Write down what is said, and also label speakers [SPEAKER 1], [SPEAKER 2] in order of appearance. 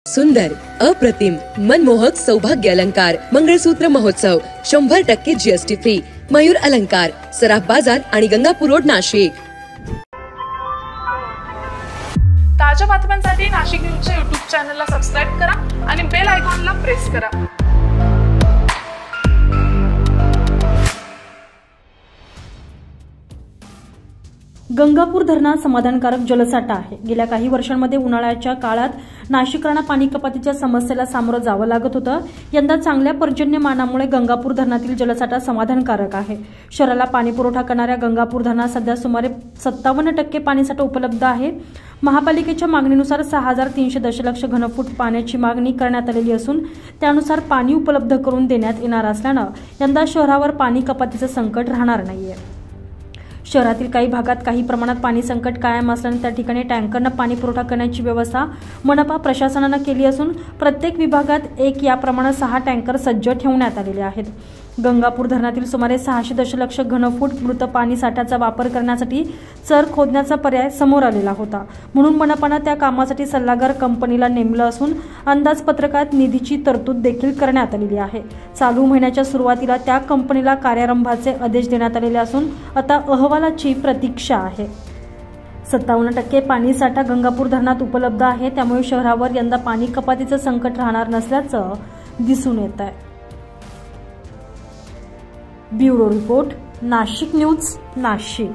[SPEAKER 1] सुंदर, अप्रतिम, मनमोहक सौभाग्य अलंकार मंगळसूत्र महोत्सव 100% जीएसटी फ्री. मयूर अलंकार, सराफ बाजार आणि गंगापूर रोड, नाशिक.
[SPEAKER 2] ताज्या बातम्यांसाठी नाशिक न्यूजच्या YouTube चॅनलला सबस्क्राइब करा आणि बेल आयकॉनला प्रेस करा.
[SPEAKER 3] गंगापूर धरणात समाधानकारक जलसाठा आहे. गेल्या काही वर्षांमध्ये उन्हाळ्याच्या काळात नाशिकरांना पाणी कपातीच्या समस्येला सामोरं जावं लागत होतं. यंदा चांगल्या पर्जन्यमानामुळे गंगापूर धरणातील जलसाठा समाधानकारक आहे. शहराला पाणी पुरवठा करणाऱ्या गंगापूर धरणात सध्या सुमारे 57% पाणीसाठा उपलब्ध आहे. महापालिकेच्या मागणीनुसार 6300 दशलक्ष घनफूट पाण्याची मागणी करण्यात आलेली असून त्यानुसार पाणी उपलब्ध करून देण्यात येणार असल्यानं यंदा शहरावर पाणी कपातीचं संकट राहणार नाहीये. शहरातील काही भागात काही प्रमाणात पाणी संकट कायम असल्याने त्या ठिकाणी टँकरनं पाणी पुरवठा करण्याची व्यवस्था मनपा प्रशासनानं केली असून प्रत्येक विभागात एक याप्रमाणे 6 टँकर सज्ज ठेवण्यात आलेले आहेत. गंगापूर धरणातील सुमारे 600 दशलक्ष घनफूट मृत पाणी साठ्याचा वापर करण्यासाठी चर खोदण्याचा पर्याय समोर आलेला होता. म्हणून मनपानं त्या कामासाठी सल्लागार कंपनीला नेमलं असून अंदाजपत्रकात निधीची तरतूद देखील करण्यात आलेली आहे. चालू महिन्याच्या सुरुवातीला त्या कंपनीला कार्यारंभाचे आदेश देण्यात आलेले असून आता अहवालाची प्रतीक्षा आहे. 57% पाणी साठा गंगापूर धरणात उपलब्ध आहे. त्यामुळे शहरावर यंदा पाणी कपातीचं संकट राहणार नसल्याचं दिसून येत आहे. Bureau report, Nashik news, Nashik.